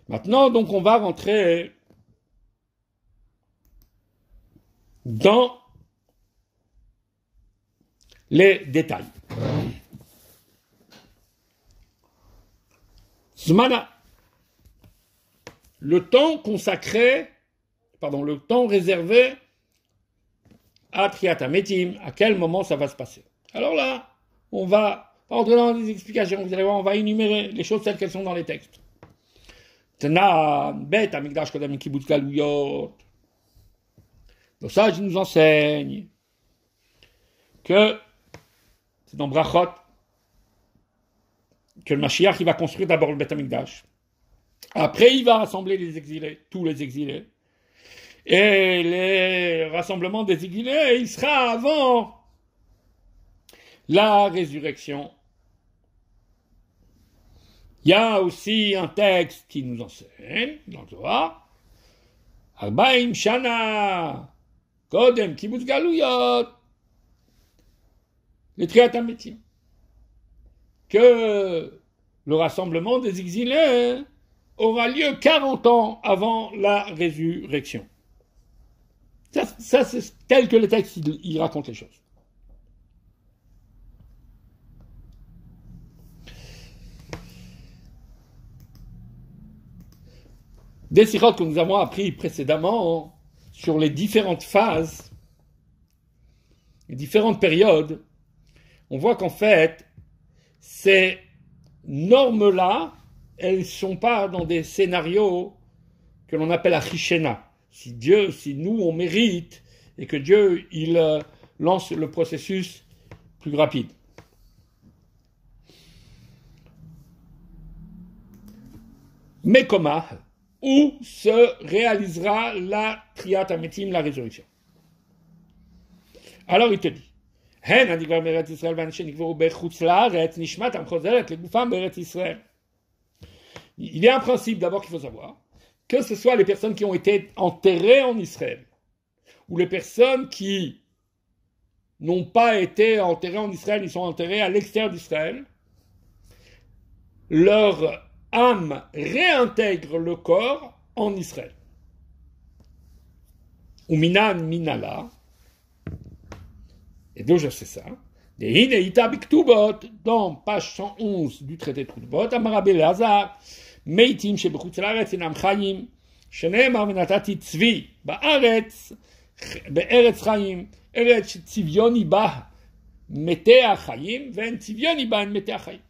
Maintenant, donc, on va rentrer dans les détails. Zmana, le temps réservé à Triat HaMetim, à quel moment ça va se passer. Alors là, on va entrer dans les explications, vous allez voir, on va énumérer les choses telles qu'elles sont dans les textes. Tana, Bet, Amigdash Kodem Kibbutz Galuyot. Le sage nous enseigne que c'est dans Brachot que le Mashiach il va construire d'abord le Bet Amigdash. Après, il va rassembler les exilés, tous les exilés. Et les rassemblements des exilés, il sera avant la résurrection. Il y a aussi un texte qui nous enseigne, dans le Zohar, Arbaim Shana, Kodem Kibbutz Galuyot, les Triat HaMetim, que le rassemblement des exilés aura lieu 40 ans avant la résurrection. Ça c'est tel que le texte il raconte les choses. Des sirotes que nous avons appris précédemment sur les différentes phases, les différentes périodes, on voit qu'en fait, ces normes-là, elles ne sont pas dans des scénarios que l'on appelle Achishena. Si nous, on mérite, et que Dieu, il lance le processus plus rapide. Mais comment, où se réalisera la Triat HaMetim, la résurrection? Alors il te dit, il y a un principe d'abord qu'il faut savoir, que ce soit les personnes qui ont été enterrées en Israël, ou les personnes qui n'ont pas été enterrées en Israël, ils sont enterrés à l'extérieur d'Israël, leur âme réintègre le corps en Israël. Ou minan minala, et d'où je sais ça, dans page 111 du traité de Troutbot, Amarabe Lazar, Meitim shebechutz laaretz enam chayim, sheneemar venatati tzvi baaretz, be'eretz chayim, eretz tzivyon ba metei achayim, ve'en tzivyon ba en metei achayim.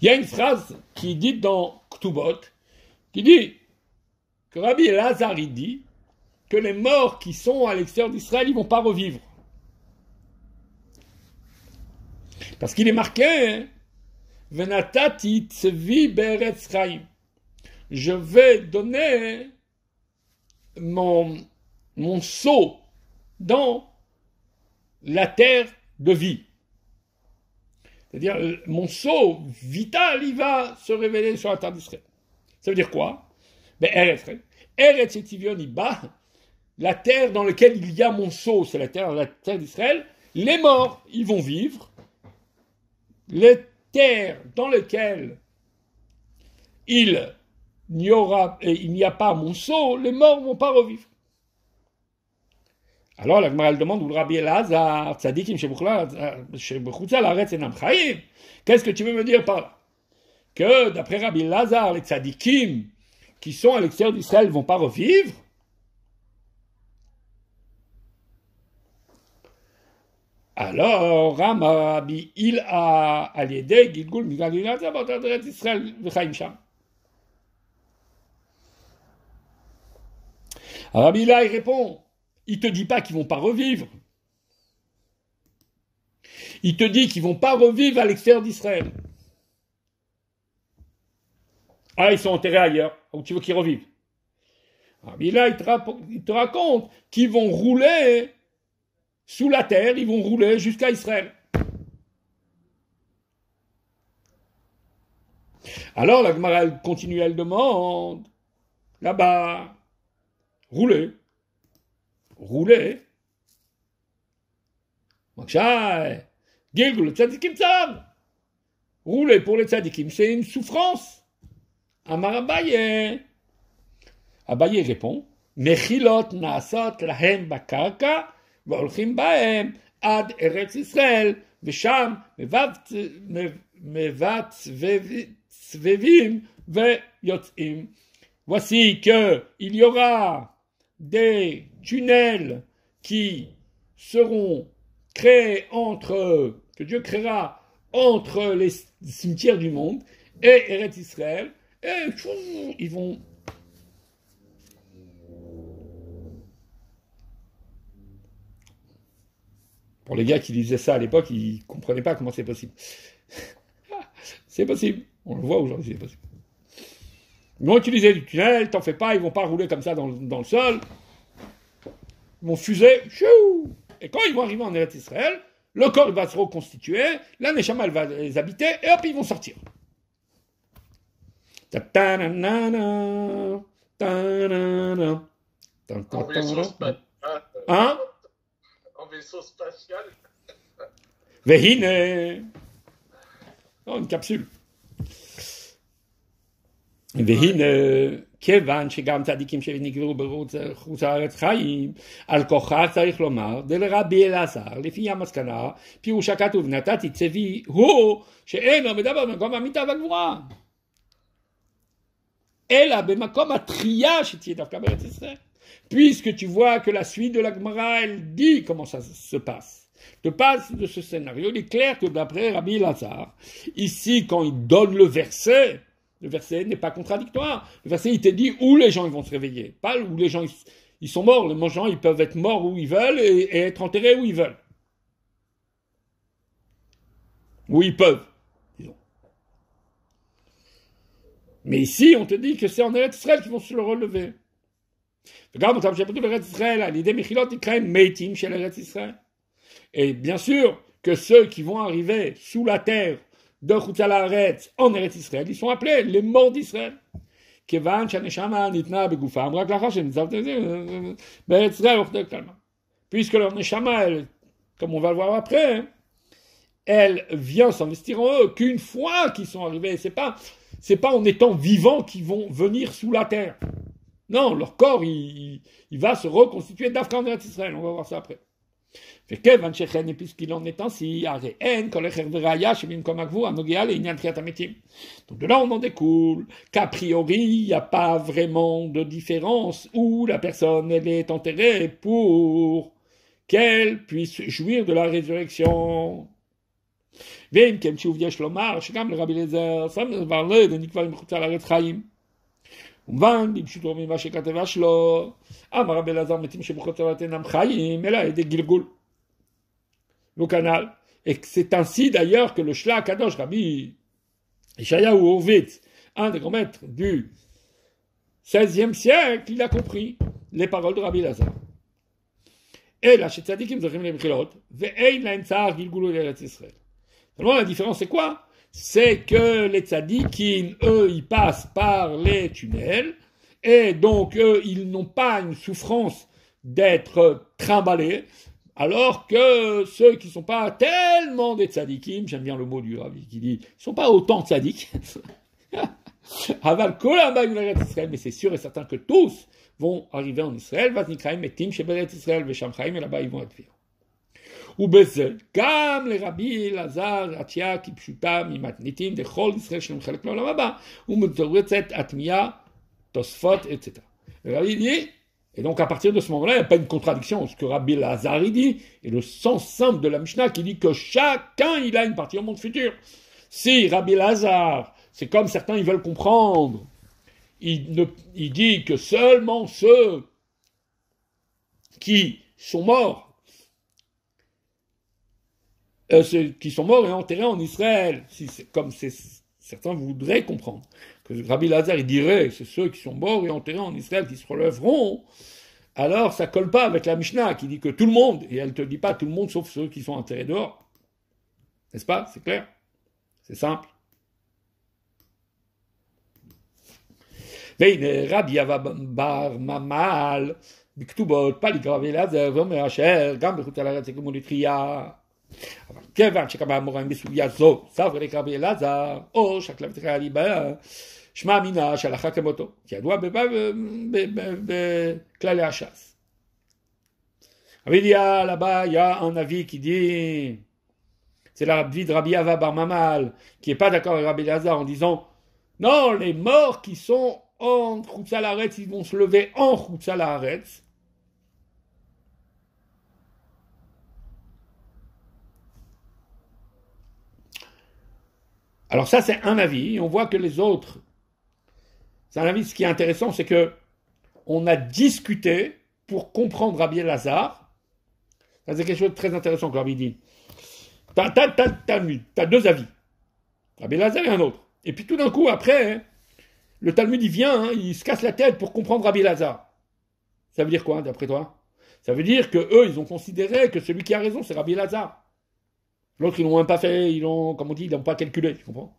Il y a une phrase qui est dite dans Ktubot, qui dit que Rabbi Elazar il dit que les morts qui sont à l'extérieur d'Israël, ils ne vont pas revivre. Parce qu'il est marqué, Venatati tzvi be'eretz chaim. Je vais donner mon sceau dans la terre de vie. C'est-à-dire, mon sceau vital, il va se révéler sur la terre d'Israël. Ça veut dire quoi? Eretz etivion iba, la terre dans laquelle il y a mon sceau, c'est la terre d'Israël. Les morts, ils vont vivre. Les terres dans lesquelles il n'y a pas mon sceau, les morts ne vont pas revivre. Alors la Gemara demande, ou Rabbi Elazar, tzadikim shebechutz laaretz enam chayim. Qu'est-ce que tu veux me dire par là? Que d'après Rabbi Elazar, les tzadikim qui sont à l'extérieur d'Israël ne vont pas revivre? Alors, Rabbi il a aliédé Gilgul Migalila Zabotat Israël v'chaim sham. Rabbi il répond, il te dit pas qu'ils vont pas revivre. Il te dit qu'ils vont pas revivre à l'extérieur d'Israël. Ah, ils sont enterrés ailleurs. Où tu veux qu'ils revivent? Rabbi il te raconte qu'ils vont rouler sous la terre, ils vont rouler jusqu'à Israël. Alors la Gemara continue, elle demande, là-bas, rouler. Makshai, Gilgul, tzadikim tzav. rouler pour les tzadikim, c'est une souffrance. Amar Abaye. Abaye répond, Mechilot naasot lahem bakarka, והולכים בהם עד ארץ ישראל, ושם מבט סבבים ויוצאים. Voici qu'il y aura des tunnels qui seront créés que Dieu créera entre les cimetières du monde et Eretz Israël, et ils vont... Pour les gars qui lisaient ça à l'époque, ils ne comprenaient pas comment c'est possible. C'est possible. On le voit aujourd'hui, c'est possible. Ils vont utiliser du tunnel, t'en fais pas, ils vont pas rouler comme ça dans le sol. Ils vont fuser. Chou. Et quand ils vont arriver en Eretz Israël, le corps va se reconstituer, la Neshama elle va les habiter, et hop, ils vont sortir. Hein? En vaisseau spatial. Vehine. Oh, une capsule. Vehine. כיוון שגם צדיקים שנקברו בחוץ הארץ חיים, על כוחה צריך לומר, דלרבי אלעזר, לפי המסקנה, פירוש הכתוב, נתתי צבי הוא, שאינו מדבר במקום המיטה והגבורה. אלא במקום התחייה שתהיה דווקא בארץ ישראל. Puisque tu vois que la suite de la Gemara, elle dit comment ça se passe. De passe de ce scénario, il est clair que d'après Rabbi Elazar, ici, quand il donne le verset n'est pas contradictoire. Le verset, il te dit où les gens ils vont se réveiller, pas où les gens ils sont morts. Les gens, ils peuvent être morts où ils veulent et être enterrés où ils veulent. Où ils peuvent, disons. Mais ici, on te dit que c'est en Eretz Israël qu'ils vont se le relever. Regarde, comme j'ai appris l'Eretz Israël, à l'idée Mechilot, ils créent Meitim chez l'Eretz Israël. Et bien sûr que ceux qui vont arriver sous la terre de Chutz La'aretz en Eretz Israël, ils sont appelés les morts d'Israël. Kevan shaneshama nitna begufam rak lachar shenizavtezim be'eretz Israël orthodoxe kalma. Puisque leur neshama, comme on va le voir après, elle vient s'investir en eux qu'une fois qu'ils sont arrivés. C'est pas en étant vivants qu'ils vont venir sous la terre. Non, leur corps, il va se reconstituer d'Afrique en Eretz Israël. On va voir ça après. Puisqu'il en est ainsi, donc de là on en découle qu'a priori il n'y a pas vraiment de différence où la personne elle est enterrée pour qu'elle puisse jouir de la résurrection. ומובן, פשוטו ממה שכתב אשלו, אמר רבי אלעזר מתים שבחוץ לארץ אינם חיים, אלא על ידי גלגול. Le canal. Et c'est ainsi d'ailleurs que le Shla Kadosh, Rabbi Yeshayahu Horvitz, un des grands maîtres du XVIe siècle, il a compris les paroles de Rabbi Elazar. Et là, chez Tzadikim, Zochim les Mechilot, ve'ein lahem tzar gilgulu l'Eretz Israël. Seulement, la différence, c'est quoi? C'est que les Tzadikim, eux, ils passent par les tunnels, et donc, eux, ils n'ont pas une souffrance d'être trimballés, alors que ceux qui ne sont pas tellement des tzadikim, j'aime bien le mot du Rabbi qui dit, ils ne sont pas autant tzadiks, mais c'est sûr et certain que tous vont arriver en Israël, et là-bas ils vont être vivants. ובזה, גם לרבי אלעזר עטיה כפשוטה ממתניתים דכל ישראל שלהם חלק לעולם הבא, ומתורצת התמיהה, תוספות, etc. ורבי dit, et donc à partir de ce moment-là, il n'y a pas une contradiction. Ce que Rabbi Elazar dit, et le sens simple de la Mishnah qui dit que chacun il a une partie au monde futur. Si Rabbi Elazar, c'est comme certains ils veulent comprendre, il dit que seulement ceux qui sont morts, ceux qui sont morts et enterrés en Israël, si c'est comme certains voudraient comprendre, que Rabbi Elazar il dirait c'est ceux qui sont morts et enterrés en Israël qui se relèveront, alors ça colle pas avec la Mishnah qui dit que tout le monde, et elle te dit pas tout le monde sauf ceux qui sont enterrés dehors. N'est-ce pas? C'est clair? C'est simple. והנה רבי אבא בר ממל בכתובות פליג רבי אלעזר ואומר אשר גם בחוץ לארץ יקומו לתחייה. אבל כיוון שקבע המוראים בסוגיה זו, סבר לקרבי אלעזר, או שהכלל ותקרא ליבה, שמע מינה שהלכה כמותו, כידוע בכללי הש"ס. il y a là-bas, il y a un avis qui dit, c'est l'avis de Rabbi Ava Bar Mamal, qui n'est pas d'accord avec Rabbi Elazar en disant, non, les morts qui sont en Chutz La'aretz, ils vont se lever en Chutz La'aretz. Alors ça, c'est un avis, et on voit que les autres, c'est un avis, ce qui est intéressant, c'est que on a discuté pour comprendre Rabbi Elazar. Ça, c'est quelque chose de très intéressant que Rabbi dit. T'as deux avis. Rabbi Elazar et un autre. Et puis tout d'un coup, après, le Talmud, il vient, il se casse la tête pour comprendre Rabbi Elazar. Ça veut dire quoi, d'après toi? Ça veut dire que eux, ils ont considéré que celui qui a raison, c'est Rabbi Elazar. L'autre, ils l'ont même pas fait, comme on dit, ils l'ont pas calculé, tu comprends?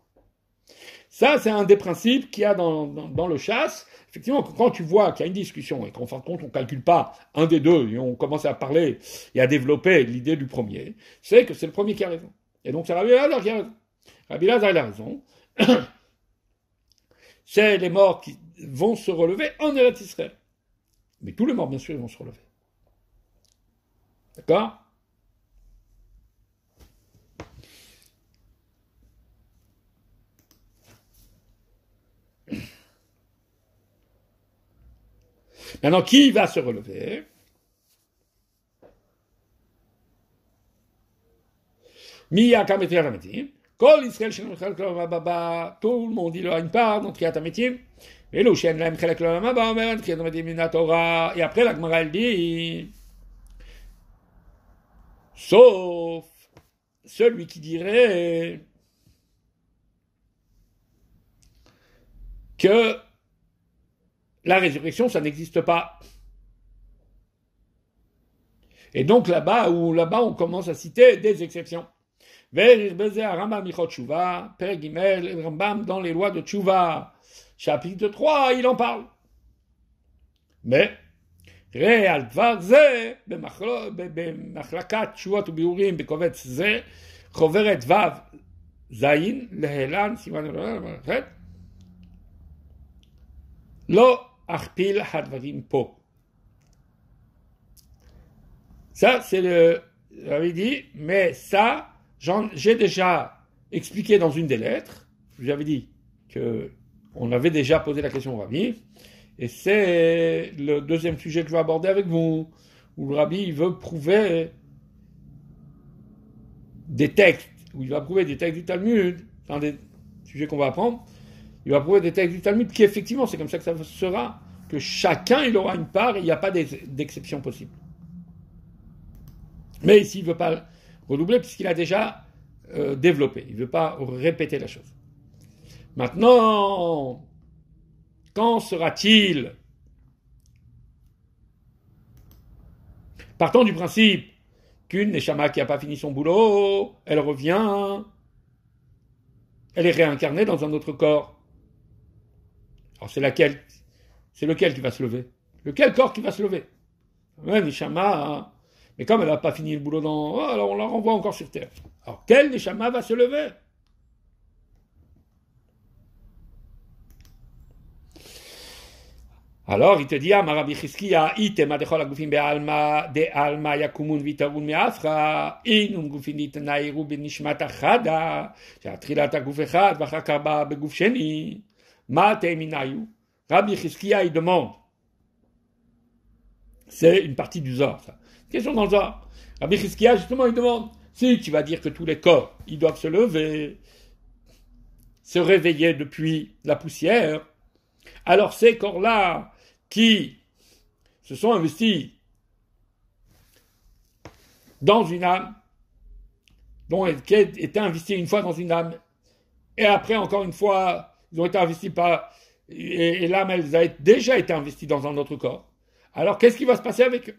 Ça, c'est un des principes qu'il y a dans le chasse. Effectivement, quand tu vois qu'il y a une discussion et qu'en fin de compte, on ne calcule pas un des deux et on commence à parler et à développer l'idée du premier, c'est que c'est le premier qui a raison. Et donc, c'est Rabbi Elazar qui a raison. Rabbi Elazar, il a raison. C'est les morts qui vont se relever en Eretz Israël. Mais tous les morts, bien sûr, ils vont se relever. D'accord? Maintenant, qui va se relever? Mia Kametria Lametim. Kol Israël Shem Chelek Lomababa. Tout le monde, il aura une part dans Triat Hametim. Et le Shem Lem Chelek Lomababa, Omer, Triat Hametim Min Torah. Et après, la Gemara, elle dit, sauf celui qui dirait que la résurrection, ça n'existe pas. Et donc là-bas, on commence à citer des exceptions. Rambam dans les lois de Tchouva, chapitre 3, il en parle. Mais, Real Dvarze, במחלקת תשובות וביאורים בקובץ זה, חוברת ו' זין, להלן, סימן למחלקת, לא אכפיל הדברים פה. Ça, c'est j'avais dit, mais ça, j'ai déjà expliqué dans une des lettres. J'avais dit qu'on avait déjà posé la question au Rabbi, et c'est le deuxième sujet que je vais aborder avec vous, où le Rabbi il veut prouver des textes, où il va prouver des textes du Talmud, c'est un des sujets qu'on va apprendre. Il va prouver des textes du Talmud qui, effectivement, c'est comme ça que ça sera, que chacun il aura une part et il n'y a pas d'exception possible. Mais ici, il ne veut pas redoubler puisqu'il a déjà développé. Il ne veut pas répéter la chose. Maintenant, quand sera-t-il? Partant du principe qu'une Neshama qui n'a pas fini son boulot, elle revient, elle est réincarnée dans un autre corps. Alors c'est lequel qui va se lever? Lequel corps qui va se lever? Ouais, Neshama, mais comme elle n'a pas fini le boulot alors on la renvoie encore sur terre. Alors quel Neshama va se lever? Alors il te dit, Rabbi Chizkiya, itema dechol agufim be'alma, de alma yakumun vitarun me'afra, inum gufin nitnairu benishmat achada, she'atrilat aguf echad, v'achar כך b'a beguf sheni, ma te'minayu. Rabbi Chizkiya, il demande, c'est une partie du Zohar, ça. Question dans le Zohar. Rabbi Chizkiya, justement, il demande, si tu vas dire que tous les corps, ils doivent se lever, se réveiller depuis la poussière, alors ces corps-là qui se sont investis dans une âme, qui étaient investis une fois dans une âme, et après encore une fois, ils ont été investis et l'âme, elle a déjà été investie dans un autre corps. Alors qu'est-ce qui va se passer avec eux?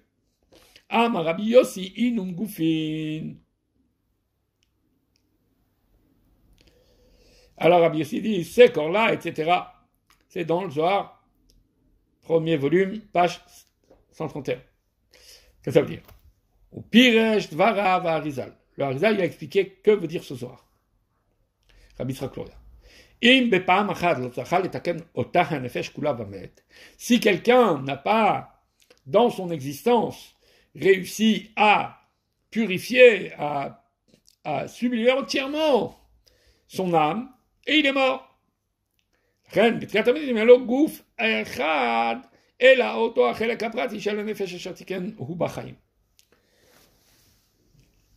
Rabbi Yossi inum gufin. Alors Rabbi Yossi dit, ces corps-là, etc. C'est dans le Zohar, premier volume, page 131. Qu'est-ce que ça veut dire? Au Piresh Dvarav Arizal. Le Harizal, il a expliqué que veut dire ce soir. Rabbi Yitzhak Luria. Si quelqu'un n'a pas, dans son existence, réussi à purifier, à sublimer entièrement son âme, et il est mort.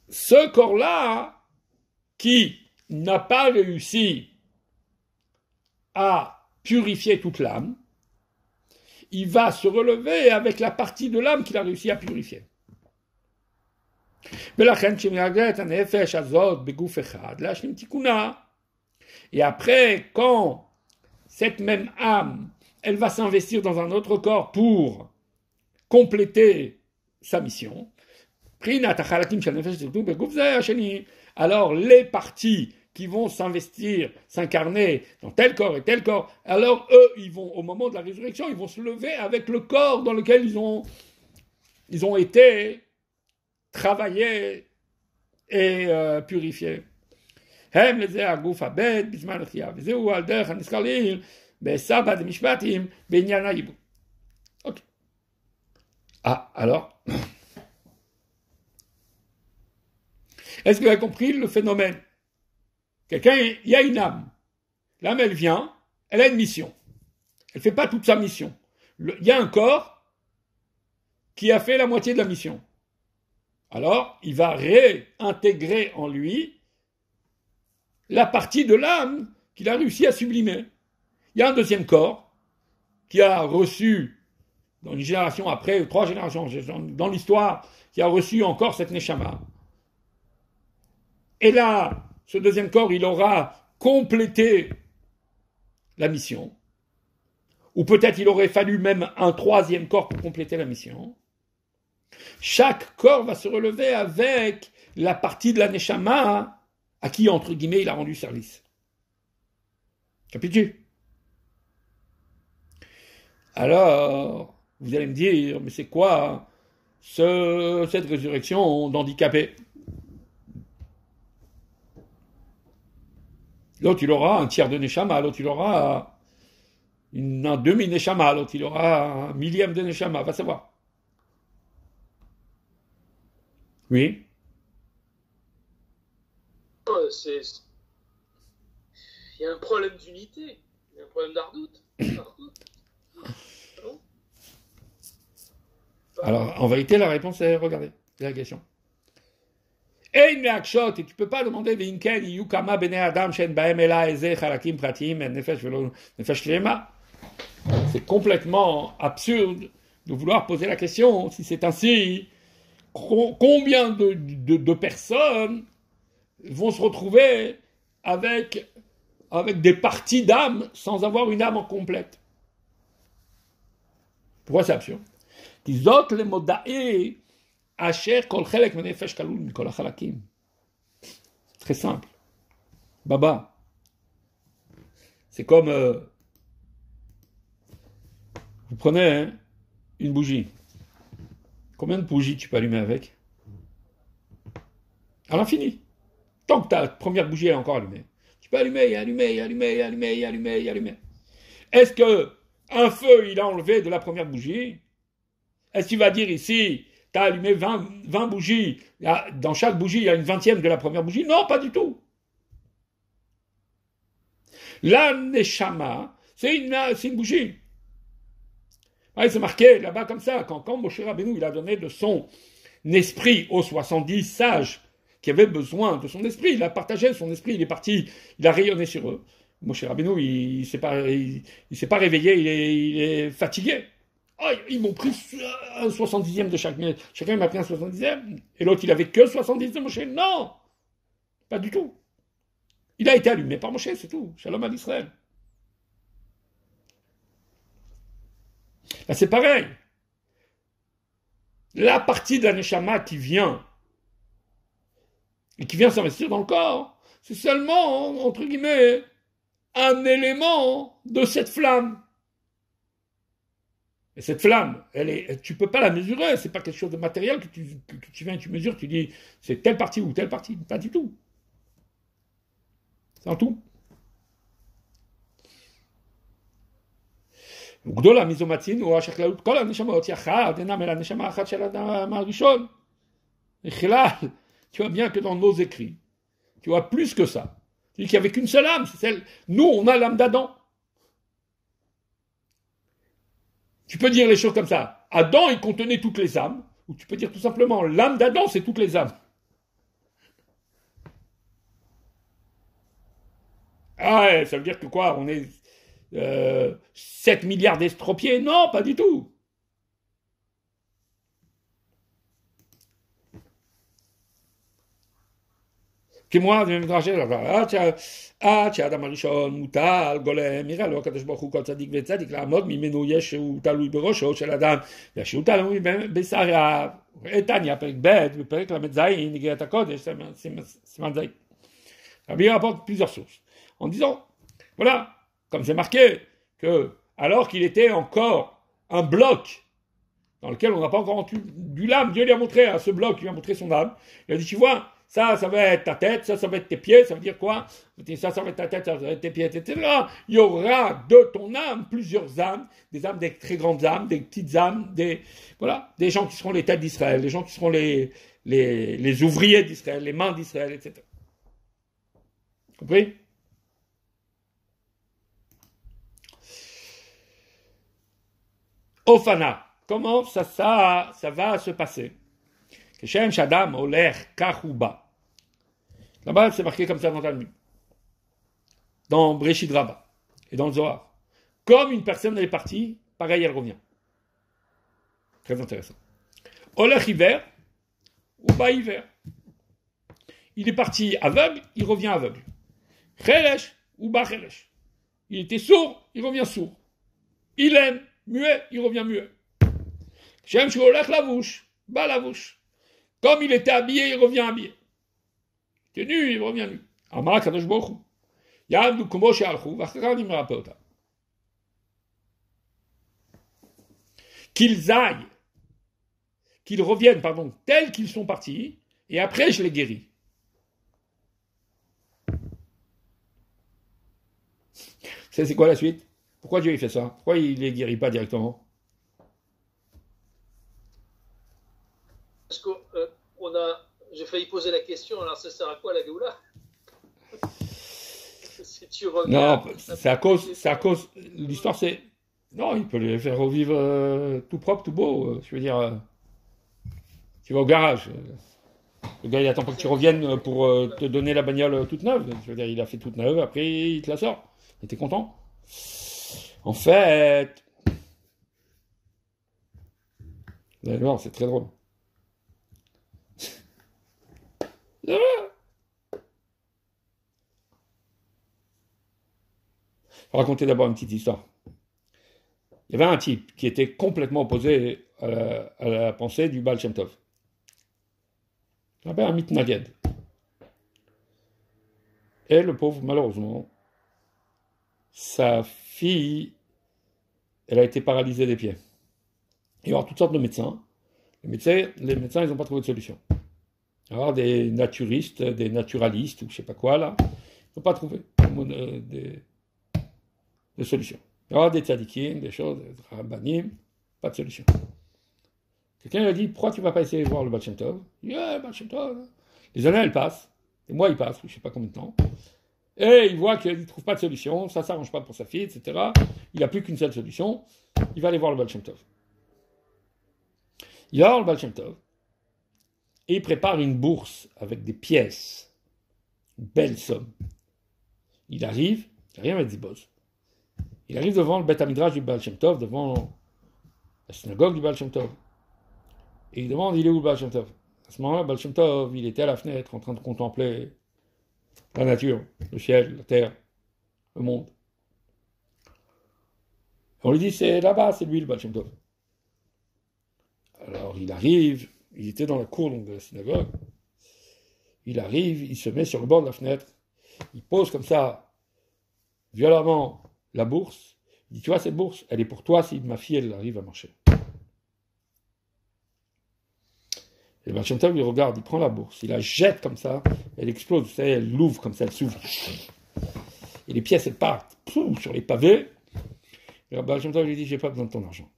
Ce corps-là, qui n'a pas réussi à purifier toute l'âme, il va se relever avec la partie de l'âme qu'il a réussi à purifier. Et après, quand cette même âme, elle va s'investir dans un autre corps pour compléter sa mission, alors les parties qui vont s'investir, s'incarner dans tel corps et tel corps, alors eux, ils vont, au moment de la résurrection, ils vont se lever avec le corps dans lequel ils ont été travaillés et purifiés. Okay. Ah, alors, est-ce que vous avez compris le phénomène? Quelqu'un, il y a une âme. L'âme, elle vient, elle a une mission. Elle ne fait pas toute sa mission. Il y a un corps qui a fait la moitié de la mission. Alors, il va réintégrer en lui la partie de l'âme qu'il a réussi à sublimer. Il y a un deuxième corps qui a reçu, dans une génération après, 3 générations dans l'histoire, qui a reçu encore cette Neshama. Et là, ce deuxième corps, il aura complété la mission. Ou peut-être il aurait fallu même un 3e corps pour compléter la mission. Chaque corps va se relever avec la partie de la Neshama à qui, entre guillemets, il a rendu service. Capis-tu? Alors, vous allez me dire, mais c'est quoi cette résurrection d'handicapé? L'autre, il aura un tiers de Neshama, l'autre, il aura un demi-Neshama, l'autre, il aura un millième de Neshama, va savoir. Oui. Il y a un problème d'unité, il y a un problème d'ardoute. Alors, en vérité, la réponse est, regardez, c'est la question. Et tu ne peux pas demander c'est complètement absurde de vouloir poser la question. Si c'est ainsi, combien de personnes vont se retrouver avec des parties d'âme sans avoir une âme en complète? Pourquoi c'est absurde? Très simple. Baba. C'est comme vous prenez une bougie. Combien de bougies tu peux allumer avec? À l'infini. Tant que ta première bougie est encore allumée. Tu peux allumer, et allumer, et allumer, et allumer, et allumer, et allumer. Est-ce que un feu, il a enlevé de la première bougie? Est-ce qu'il va dire ici, tu as allumé 20 bougies, dans chaque bougie, il y a une 20e de la première bougie? Non, pas du tout. La Neshama, c'est une bougie. Ouais, c'est marqué là-bas comme ça, quand Moshe Rabbeinu, il a donné de son esprit aux 70 sages qui avaient besoin de son esprit, il a partagé son esprit, il est parti, il a rayonné sur eux. Moshe Rabbeinu, il s'est pas réveillé, il est fatigué. Oh, ils m'ont pris un 70e de chacun m'a pris un 70e, et l'autre il avait que 70 de Moshe. Non, pas du tout. Il a été allumé par Moshe, c'est tout. Shalom à l'Israël. Là, c'est pareil. La partie de la Neshama qui vient s'investir dans le corps, c'est seulement, entre guillemets, un élément de cette flamme. Et cette flamme, tu peux pas la mesurer, c'est pas quelque chose de matériel que tu viens, tu mesures, tu dis, c'est telle partie ou telle partie. Pas du tout. C'est en tout. גדול המזומתין הוא השכללות כל הנשמות יחד אינם אלא נשמה אחת של האדם הראשון. בכלל, tu vois bien que dans nos écrits, tu vois plus que ça. Tu dis qu'il n'y avait qu'une seule âme, c'est celle. Nous, on a l'âme d'Adam. Tu peux dire les choses comme ça. Adam, il contenait toutes les âmes, ou tu peux dire tout simplement, l'âme d'Adam, c'est toutes les âmes. Ah ouais, ça veut dire que quoi, on est 7 milliards d'estropiés? Non, pas du tout. כמו במדרש עד שהאדם הראשון מוטל גולם, יראה לו הקדוש ברוך הוא כל צדיק וצדיק לעמוד ממנו יש שהוא תלוי בראשו של אדם ושהוא תלוי בשריו. תניא פרק ב' בפרק ל"ז איגרת הקודש סימן ז'. Rabbi rapporte plusieurs sources en disant, voilà, comme c'est marqué que alors qu'il était encore un bloc dans lequel on n'a pas encore du l'âme, Dieu lui a montré à ce bloc, il lui a montré son âme, il a dit, tu vois, ça va être ta tête, ça va être tes pieds, ça veut dire quoi? Ça va être ta tête, ça va être tes pieds, etc. Il y aura de ton âme plusieurs âmes, des âmes, des très grandes âmes, des petites âmes, des gens qui seront les têtes d'Israël, des gens qui seront les ouvriers d'Israël, les mains d'Israël, etc. Compris? Ofana, comment ça va se passer? Keshem Shadam Oler Kachuba. Là-bas, c'est marqué comme ça dans Talmud, dans Breshit Rabbah et dans le Zohar. Comme une personne est partie, pareil, elle revient. Très intéressant. Oler Hiver ou Ba Hiver. Il est parti aveugle, il revient aveugle. Cheresh ou Ba Cheresh. Il était sourd, il revient sourd. Il aime, muet, il revient muet. Keshem Sholech Lavouche, Ba Lavouche. Comme il était habillé, il revient habillé. Il était nu, il revient nu. Amar Kadosh Baruch Hu. Ya'amdu komo she'alchu, v'achar ani merape otam. Qu'ils aillent, qu'ils reviennent, tels qu'ils sont partis, et après je les guéris. C'est quoi la suite? Pourquoi Dieu il fait ça? Pourquoi il les guérit pas directement? Parce que j'ai failli poser la question, alors ça sert à quoi la Géoula? Si tu regardes, non, c'est à cause, l'histoire c'est, non, il peut les faire revivre tout propre, tout beau, je veux dire, tu vas au garage, le gars il attend pas que tu reviennes pour te donner la bagnole toute neuve, je veux dire, il a fait toute neuve, après il te la sort, et t'es content? En fait, vous allez voir, c'est très drôle. Je vais raconter d'abord une petite histoire. Il y avait un type qui était complètement opposé à la pensée du Baal Shem Tov. Il avait un mitnaged. Et le pauvre, malheureusement, sa fille, elle a été paralysée des pieds. Il y a toutes sortes de médecins. Les médecins, ils n'ont pas trouvé de solution. Alors des naturistes, des naturalistes, ou je sais pas quoi, là, ils n'ont pas trouvé de solution. Alors des tzadikim, des choses, des rabbanim, pas de solution. Quelqu'un lui a dit, pourquoi tu ne vas pas essayer de voir le Baal Shem Tov? Il dit, Baal Shem Tov. Les années, elles passent, les mois, ils passent, je ne sais pas combien de temps, et il voit qu'il ne trouve pas de solution, ça ne s'arrange pas pour sa fille, etc. Il n'a plus qu'une seule solution, il va aller voir le Baal Shem Tov. Il va voir le Baal Shem Tov, et il prépare une bourse avec des pièces, une belle somme. Il arrive, il n'y a rien à dire, il arrive devant le Beth Midrash du Baal Shem Tov, devant la synagogue du Baal Shem Tov. Et il demande, il est où le Baal Shem Tov? À ce moment-là, le Baal Shem Tov, il était à la fenêtre en train de contempler la nature, le ciel, la terre, le monde. Et on lui dit, c'est là-bas, c'est lui le Baal Shem Tov. Alors il arrive, il était dans la cour donc, de la synagogue, il arrive, il se met sur le bord de la fenêtre, il pose comme ça, violemment, la bourse, Il dit, tu vois, cette bourse, elle est pour toi si ma fille, elle arrive à marcher. Et le Baal Shem Tov lui regarde, il prend la bourse, il la jette comme ça, elle explose, vous savez, elle l'ouvre comme ça, elle s'ouvre. Et les pièces, elles partent sur les pavés. Et le Baal Shem Tov lui dit, j'ai pas besoin de ton argent.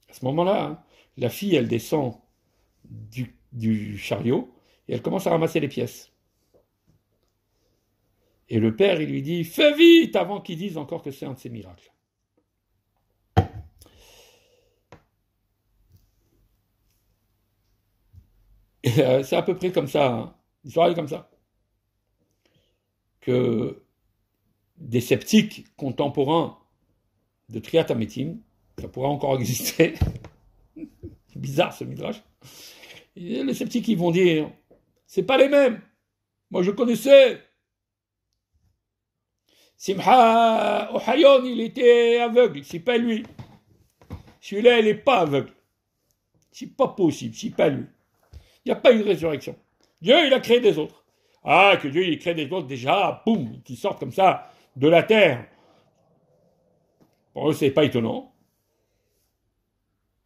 À ce moment-là, hein, la fille, elle descend du chariot et elle commence à ramasser les pièces. Et le père, il lui dit, fais vite avant qu'ils disent encore que c'est un de ces miracles. Et c'est à peu près comme ça, hein. L'histoire est comme ça. Que des sceptiques contemporains de Triat Hametim, ça pourrait encore exister. C'est bizarre ce midrash. Et les sceptiques, ils vont dire, c'est pas les mêmes. Moi, je connaissais. Simcha Ohayon, il était aveugle, c'est pas lui. Celui-là, il n'est pas aveugle. C'est pas possible, c'est pas lui. Il n'y a pas eu de résurrection. Dieu, il a créé des autres. Ah, que Dieu, il crée des autres déjà, boum, qui sortent comme ça de la terre. Pour eux, c'est pas étonnant.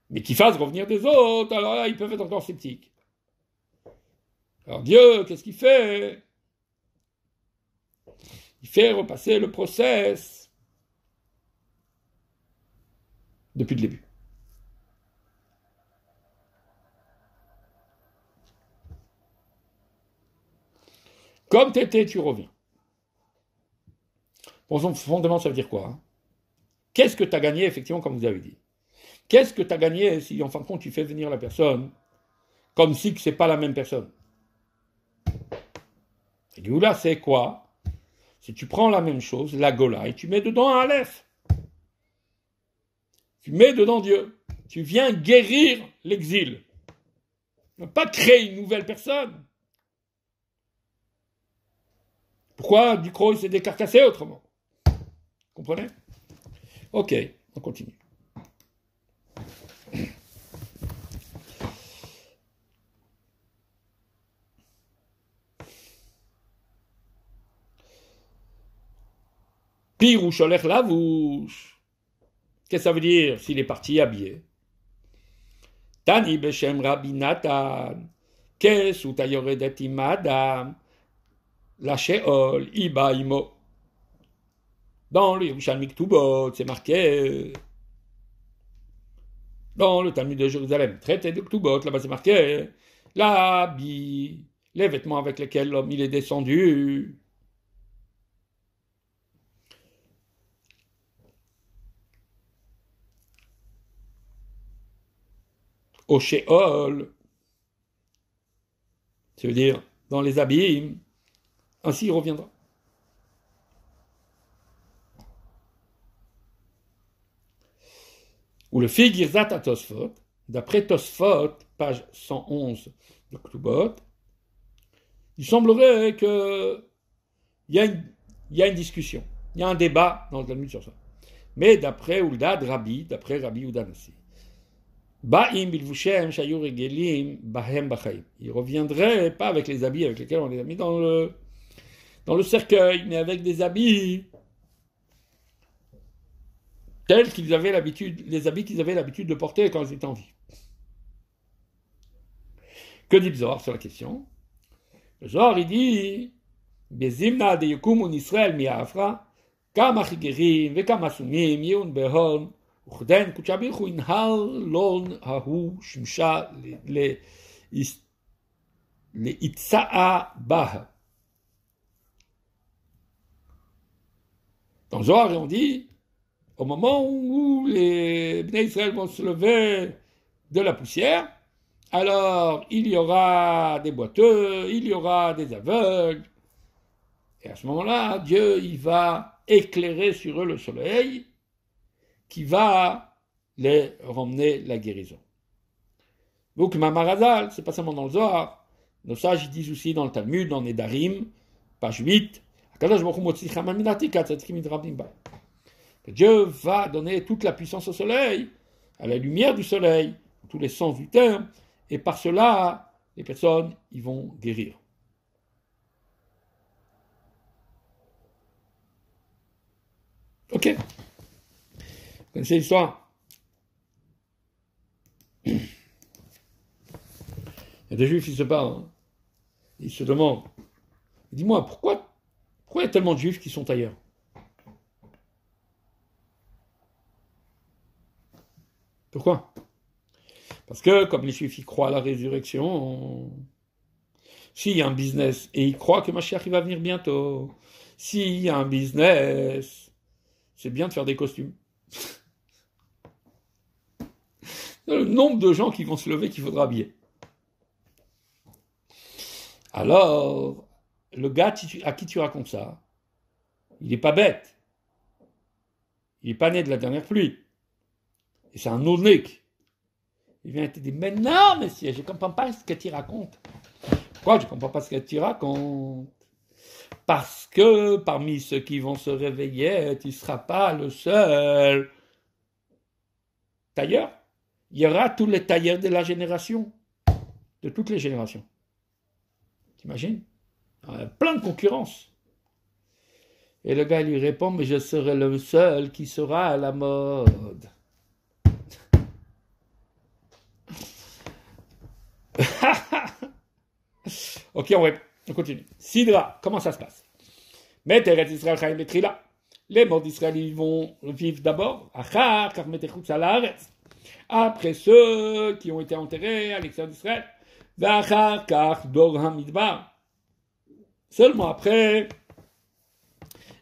Mais qu'ils fassent revenir des autres, alors là, ils peuvent être encore sceptiques. Alors Dieu, qu'est-ce qu'il fait? Il fait repasser le process depuis le début. Comme t'étais, tu reviens. Bon, fondamentalement, ça veut dire quoi, hein? Qu'est-ce que tu as gagné, effectivement, comme vous avez dit? Qu'est-ce que tu as gagné si, en fin de compte, tu fais venir la personne comme si ce n'est pas la même personne? Et du coup, là, c'est quoi? Si tu prends la même chose, la Gola, et tu mets dedans un Aleph. Tu mets dedans Dieu. Tu viens guérir l'exil. Ne pas créer une nouvelle personne. Pourquoi Ducrot s'est décarcassé autrement? Vous comprenez? Ok, on continue. Pire ou cholère lavouche. Qu'est-ce que ça veut dire s'il est parti habillé? Tani Beshem Rabbi Natan. Qu'est-ce ou tayoredet imadam? La Sheol Iba Imo. Dans le Yerushalmi Ktubot, c'est marqué. Dans le Talmud de Jérusalem, traité de Ktubot, là-bas c'est marqué. L'habit, les vêtements avec lesquels l'homme il est descendu. Au Sheol, ça veut dire dans les abîmes, ainsi il reviendra. Ou le Fig Girzat à Tosfot, d'après Tosfot, page 111 de Ktubot, il semblerait qu'il y a une discussion, il y a un débat dans le Talmud sur ça. Mais d'après Uldad Rabbi, d'après Rabbi Yehuda Nassi, Ba'im bilvushem shayur regelim bahem b'chaim. Il reviendrait pas avec les habits avec lesquels on les a mis dans le cercueil, mais avec des habits tels qu'ils avaient l'habitude, les habits qu'ils avaient l'habitude de porter quand ils étaient en vie. Que dit le Zohar sur la question? Le Zohar il dit Bezimna de yukumun Israël mi'afra kama chigerim vekama sumim yeun behon. וכדן קודשא בריך הוא ינהל לון ההוא שמשה להיצאה בה. Dans Zohar, on dit, au moment où les Bnei Israël vont se lever de la poussière, alors il y aura des boiteux, il y aura des aveugles, et à ce moment-là, Dieu il va éclairer sur eux le soleil, qui va les ramener la guérison. Donc, Mamarazal, c'est pas seulement dans le Zohar, nos sages ils disent aussi dans le Talmud, dans Nedarim, page 8, que Dieu va donner toute la puissance au soleil, à la lumière du soleil, tous les sens du terme, et par cela, les personnes, ils vont guérir. Ok. Vous connaissez l'histoire? Il y a des juifs, ils se parlent. Hein. Ils se demandent. Dis-moi, pourquoi il y a tellement de juifs qui sont ailleurs? Pourquoi? Parce que, comme les juifs, ils croient à la résurrection, s'il y a un business, et ils croient que Mashiach il va venir bientôt, s'il y a un business, c'est bien de faire des costumes. Le nombre de gens qui vont se lever qu'il faudra habiller. Alors, le gars à qui tu racontes ça, il n'est pas bête. Il n'est pas né de la dernière pluie. Et c'est un onik. Il vient et te dit, mais non, monsieur, je ne comprends pas ce que tu racontes. Pourquoi je ne comprends pas ce que tu racontes? Parce que parmi ceux qui vont se réveiller, tu ne seras pas le seul tailleur. Il y aura tous les tailleurs de la génération, de toutes les générations. T'imagines? Plein de concurrence. Et le gars lui répond, mais je serai le seul qui sera à la mode. Ok, on continue. Sidra, comment ça se passe? Les morts d'Israël, ils vont vivre d'abord. Après ceux qui ont été enterrés à l'extérieur d'Israël. Seulement après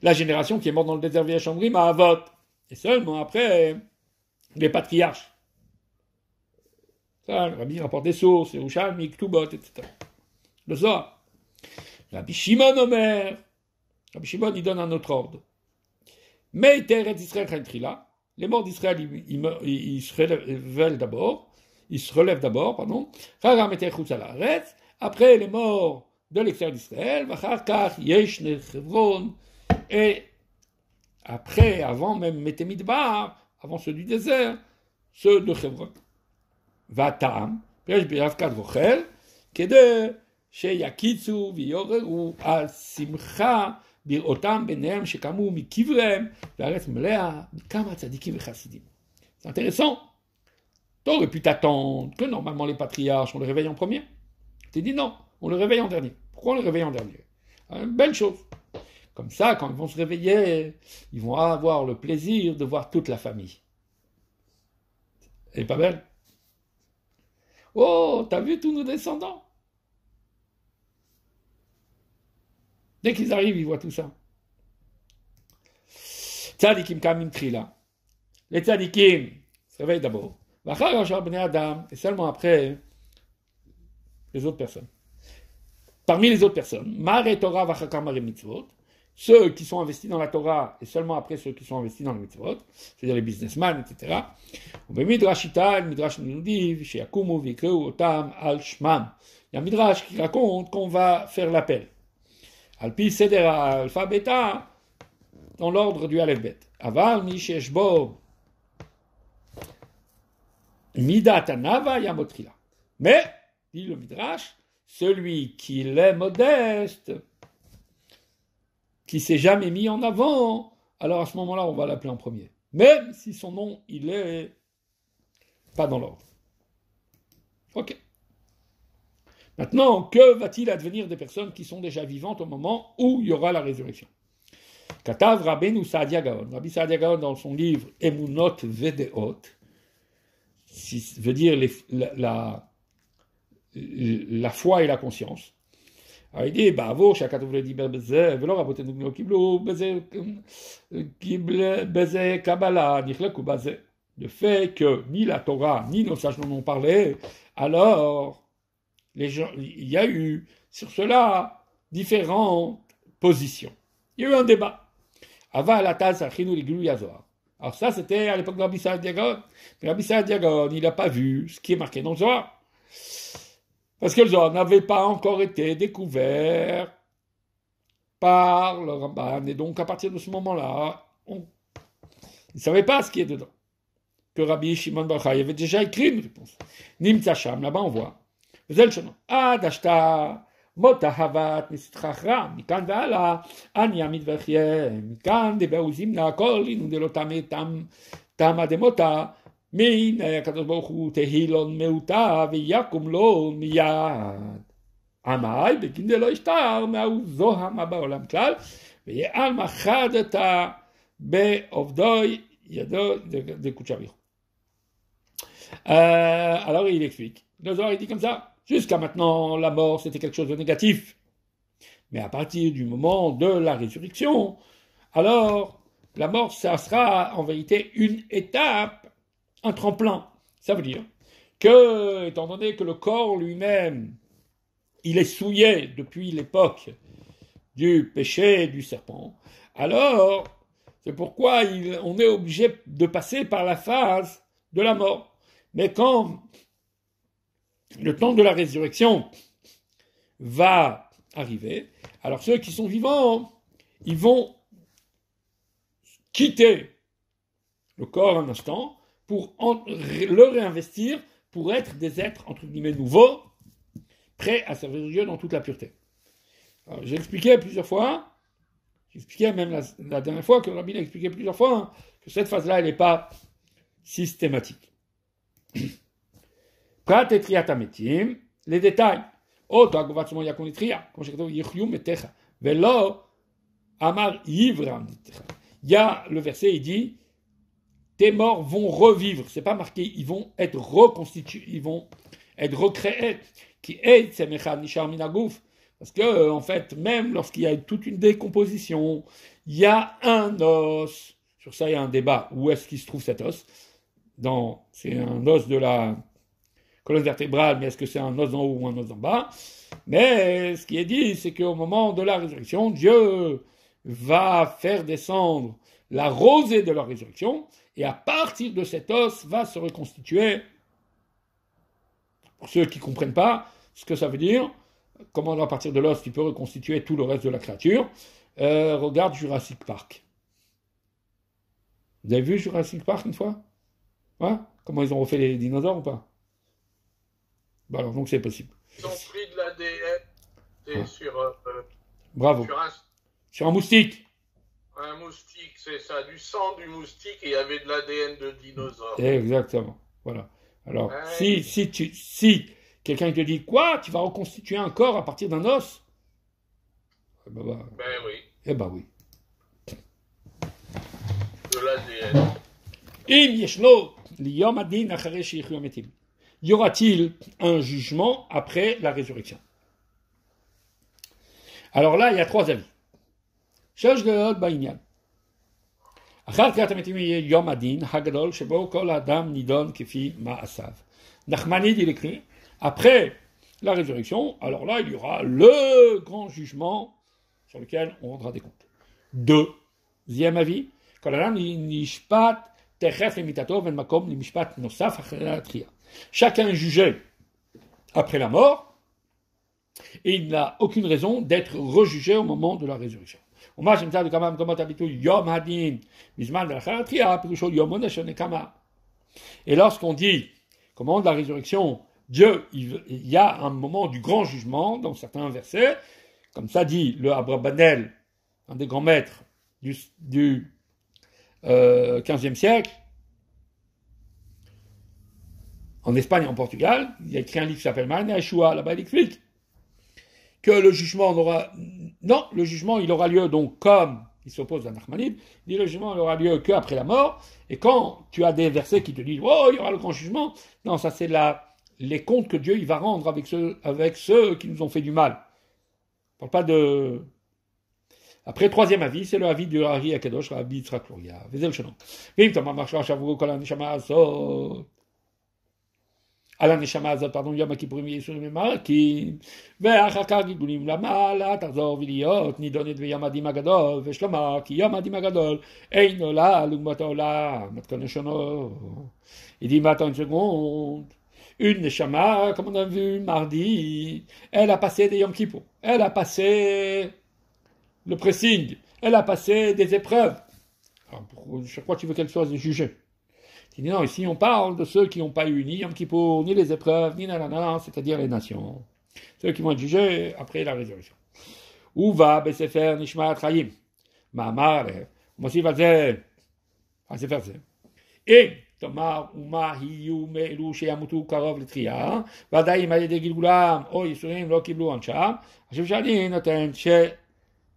la génération qui est morte dans le désert Viachambrim à Avot. Et seulement après les patriarches. Ça, le Rabbi rapporte des sources, Yerushalmi, Ktubot, etc. Le Zohar. Rabbi Shimon Omer. Rabbi Shimon, il donne un autre ordre. Mais Teretz Israël Chantrila, les morts d'Israël, ils se relèvent d'abord. Pardon. Après les morts de l'extérieur d'Israël, et après, avant même Metemidbar, avant ceux du désert, ceux de Hebron. Vatam, כדי שיקיצו ויעוררו על שמחה בראותם ביניהם שקמו מקבריהם והארץ מלאה מכמה צדיקים וחסידים. C'est intéressant. T'aurais pu t'attendre que normalement les patriarches on les réveille en premier. Tu dis non, on les réveille en dernier. Pourquoi on les réveille en dernier? Belle chose. Comme ça, quand ils vont se réveiller, ils vont avoir le plaisir de voir toute la famille. Elle est pas belle? Oh, t'as vu tous nos descendants? Dès qu'ils arrivent, ils voient tout ça. Tzadikim kamim trila. Les tzadikim se réveillent d'abord. Et seulement après, les autres personnes. Parmi les autres personnes, Mare Torah vachakar Mare Mitzvot, ceux qui sont investis dans la Torah et seulement après ceux qui sont investis dans les mitzvot, c'est-à-dire les businessmen, etc. Il y a un midrash qui raconte qu'on va faire l'appel. Alpi Seder Alpha Beta, dans l'ordre du Aleph Bet. Aval mi sheshbo midat anava yamotrila. Mais, dit le midrash, celui qui est modeste, qui s'est jamais mis en avant, alors à ce moment-là, on va l'appeler en premier. Même si son nom, il est pas dans l'ordre. Ok. Maintenant, que va-t-il advenir des personnes qui sont déjà vivantes au moment où il y aura la résurrection? Katav Rabbeinu Saadia Gaon. Rabbi Saadia Gaon, dans son livre Emunot Vedeot, veut dire la foi et la conscience. Alors il dit, Bavo, Shakatov le dit, Velo Rabotenu Gno Kiblu, Beze Kabbalah, Nichlaku Baze. Le fait que ni la Torah, ni nos sages n'en ont parlé, alors il y a eu sur cela différentes positions. Il y a eu un débat. Ava la Taz Achinu Liglu Yazor. Alors ça, c'était à l'époque de Rabbi Saadia Gaon. Mais Rabbi Saadia Gaon, il n'a pas vu ce qui est marqué dans le Zohar. Parce que le Zohar n'avait pas encore été découvert par le Ramban. Et donc, à partir de ce moment-là, il ne savait pas ce qui est dedans. Que Rabbi Shimon Bar Yochai avait déjà écrit une réponse. Nimtza Sham, là-bas on voit. Zel Shono. Adashta, Motahavat, Nisitchachra, Mikan Ve'ala, Anya Midvechye, Mikan Debeuzim, Nakol, Inu Delotam Etam, Tama demota, min Akadosh Baruch Hu tehilon meuta veyakum lo miyad. Amai begin de lo ishtar me'u zoham ba'olam klal ve'al machadeta be'ovdoi yado de Kuchavir. Alors il explique. Le Zohar il dit comme ça. Jusqu'à maintenant, la mort c'était quelque chose de négatif. Mais à partir du moment de la résurrection, alors la mort ça sera en vérité une étape, un tremplin. Ça veut dire que, étant donné que le corps lui-même, il est souillé depuis l'époque du péché du serpent, alors c'est pourquoi on est obligé de passer par la phase de la mort. Mais quand le temps de la résurrection va arriver, alors ceux qui sont vivants, ils vont quitter le corps un instant pour le réinvestir, pour être des êtres, entre guillemets, nouveaux, prêts à servir Dieu dans toute la pureté. Alors, j'ai expliqué plusieurs fois, j'expliquais même la dernière fois, que le rabbin a expliqué plusieurs fois, hein, que cette phase-là, elle n'est pas systématique. Prat et triat hametim, les détails. Oto agovatzmo yakon etria, comme je dis, yichyu metecha, velo amar yivram metecha. Il y a le verset, il dit, tes morts vont revivre. C'est pas marqué, ils vont être reconstitués, ils vont être recréés. Qui est semechad nishar minagouf. Parce que, en fait, même lorsqu'il y a toute une décomposition, il y a un os. Sur ça, il y a un débat. Où est-ce qu'il se trouve cet os? C'est un os de la colonne vertébrale, mais est-ce que c'est un os en haut ou un os en bas? Mais ce qui est dit, c'est qu'au moment de la résurrection, Dieu va faire descendre la rosée de la résurrection, et à partir de cet os va se reconstituer. Pour ceux qui ne comprennent pas ce que ça veut dire, comment à partir de l'os tu peux reconstituer tout le reste de la créature, regarde Jurassic Park. Vous avez vu Jurassic Park une fois? Ouais? Comment ils ont refait les dinosaures ou pas? Bah alors donc c'est possible. Ils ont pris de l'ADN bravo. Sur un moustique. Un moustique, c'est ça, du sang du moustique et il y avait de l'ADN de dinosaure. Exactement. Voilà. Alors, si quelqu'un te dit quoi, tu vas reconstituer un corps à partir d'un os? Ben oui. Eh ben oui. De l'ADN. Y aura-t-il un jugement après la résurrection? Alors là, il y a trois avis. Nachmanide, il écrit, après la résurrection, alors là, il y aura le grand jugement sur lequel on rendra des comptes. Deuxième avis, chacun est jugé après la mort, et il n'a aucune raison d'être rejugé au moment de la résurrection. Et lorsqu'on dit qu'au moment de la résurrection, Dieu, il y a un moment du grand jugement dans certains versets, comme ça dit le Abrabanel, un des grands maîtres du 15e siècle, en Espagne et en Portugal, il a écrit un livre qui s'appelle Ma'ane Yeshua, là-bas il explique que le jugement le jugement il aura lieu donc comme il s'oppose à Nachmanide, il dit le jugement il aura lieu qu'après la mort, et quand tu as des versets qui te disent oh il y aura le grand jugement, non ça c'est les comptes que Dieu il va rendre avec ceux qui nous ont fait du mal. On parle pas de... Après, troisième avis, c'est le avis de Hari Akadosh, Rabbi Yitzhak Luria. Vezel Shalom. Vim Tama Marshal Shavuot Kol HaNeshama Azot. על הנשמה הזאת, פרדון יום הכיפורים וייסורים ממרקים, ואחר כך גידולים למעלה, תחזור ולהיות נידונת ביום הדין הגדול, ושלמה, כי יום הדין הגדול אין עולה לעומת העולם, מתכון לשונו. Il dit, mais attends une seconde, une neshama, comme on a vu mardi, elle a passé des Yom Kippour, elle a passé le pressing, elle a passé des épreuves. Alors, sur quoi tu veux qu'elle soit jugée? Il dit non, ici on parle de ceux qui n'ont pas eu ni Yom Kippour, ni les épreuves, ni nanana, c'est-à-dire les nations. Ceux qui vont être jugés après la résurrection. Où va Besefer Nishmat Chaim? Ma'amar, Mosif Azeh, Sefer Zeh. Et Tomar, Uma, Hiyu, Melu, Sheyamutu, Karov, Letria, Vadaim, Ayede Gilgulam, O Yisurim, Lo Kiblu, Ansham, Shevshadi, Noten, She,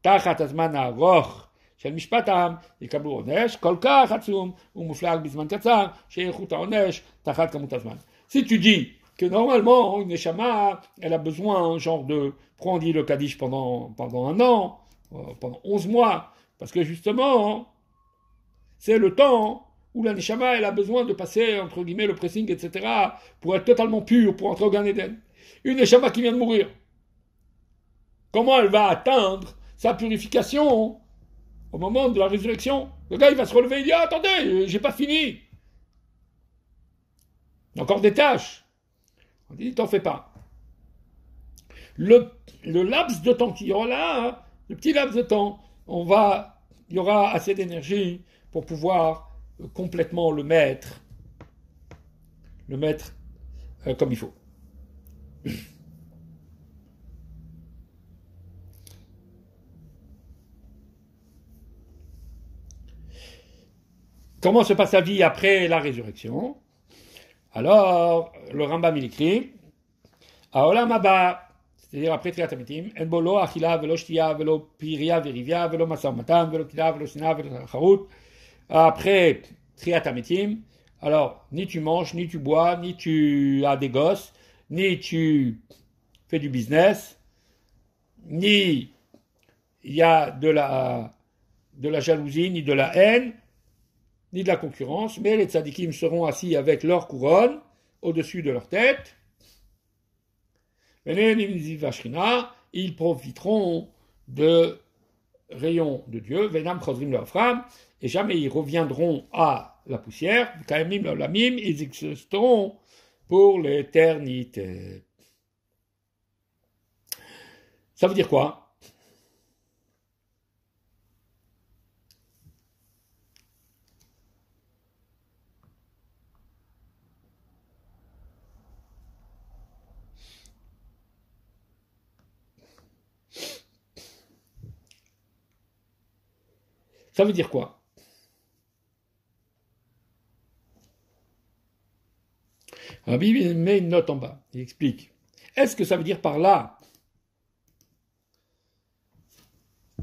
Tachat Azman, Aroch, של משפטם יקבלו עונש כל כך עצום ומופלג בזמן קצר שאיכות העונש תחת כמות הזמן. Si tu dis que normalement une neshama elle a besoin genre de prendre le Kaddish pendant un an, pendant 11 mois, parce que justement c'est le temps où la neshama elle a besoin de passer entre guillemets le pressing etc. pour être totalement pure, pour entrer au Gan Eden. Une neshama qui vient de mourir, comment elle va atteindre sa purification au moment de la résurrection? Le gars, il va se relever, il dit « Ah, attendez, j'ai pas fini. Il y a encore des tâches. » On dit « T'en fais pas. » Le laps de temps qu'il y aura là, le petit laps de temps, il y aura assez d'énergie pour pouvoir complètement le mettre comme il faut. Comment se passe la vie après la résurrection? Alors, le Rambam il écrit Haolam haba, c'est-à-dire après Triat Hametim, en bo lo achila velo shtiya velo piria verivia velo masar matan velo kila velo sina velo charut. Après Triat Hametim, alors ni tu manges, ni tu bois, ni tu as des gosses, ni tu fais du business, ni il y a de la jalousie, ni de la haine, ni de la concurrence, mais les tzadikim seront assis avec leur couronne au-dessus de leur tête. Ils profiteront de rayons de Dieu, et jamais ils reviendront à la poussière, ils existeront pour l'éternité. Ça veut dire quoi? Ça veut dire quoi? Rabbi met une note en bas, il explique. Est-ce que ça veut dire par là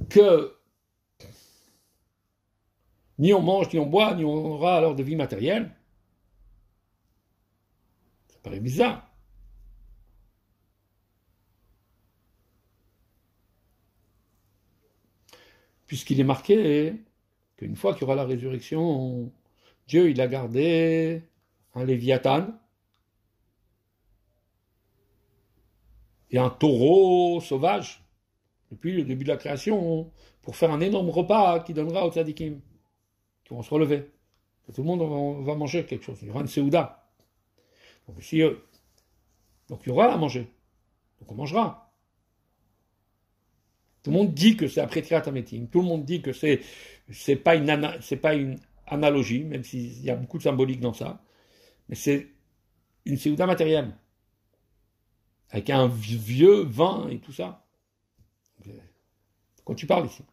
que ni on mange, ni on boit, ni on aura alors de vie matérielle? Ça paraît bizarre. Puisqu'il est marqué qu'une fois qu'il y aura la résurrection, Dieu il a gardé un léviathan et un taureau sauvage depuis le début de la création pour faire un énorme repas qui donnera aux tzadikim qui vont se relever. Et tout le monde va manger quelque chose. Il y aura une séouda. Donc il y aura à manger. Donc on mangera. Tout le monde dit que c'est après Triat Hametim. Tout le monde dit que c'est pas une analogie, même s'il y a beaucoup de symbolique dans ça. Mais c'est une séouda matérielle. Avec un vieux vin et tout ça. Quand tu parles ici.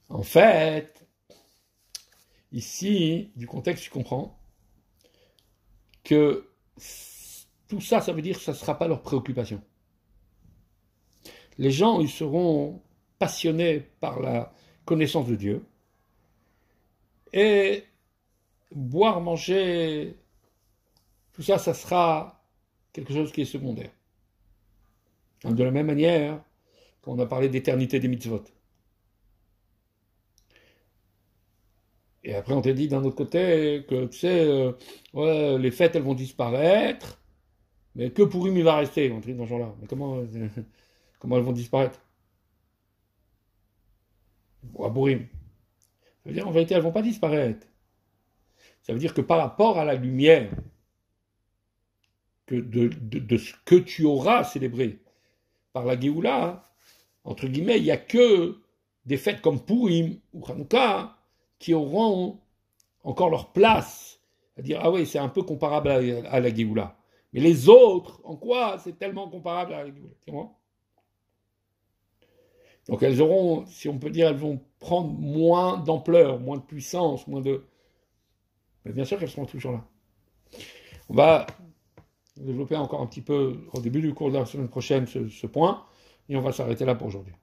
En fait, ici, du contexte, tu comprends que tout ça, ça veut dire que ça ne sera pas leur préoccupation. Les gens, ils seront passionnés par la connaissance de Dieu. Et boire, manger, tout ça, ça sera quelque chose qui est secondaire. De la même manière qu'on a parlé d'éternité des mitzvot. Et après, on t'a dit d'un autre côté que, tu sais, les fêtes, elles vont disparaître, mais que Purim, il va rester, on te dit dans ce genre-là. Mais comment elles vont disparaître? À Purim. Ça veut dire, en vérité, elles ne vont pas disparaître. Ça veut dire que par rapport à la lumière de ce que tu auras célébré par la Géoula, entre guillemets, il n'y a que des fêtes comme Purim ou Hanouka qui auront encore leur place. C'est-à-dire, ah oui, c'est un peu comparable à la Géoula. Mais les autres, en quoi c'est tellement comparable à la Géoula? Donc elles auront, si on peut dire, elles vont prendre moins d'ampleur, moins de puissance, moins de... Mais bien sûr qu'elles seront toujours là. On va développer encore un petit peu au début du cours de la semaine prochaine ce point, et on va s'arrêter là pour aujourd'hui.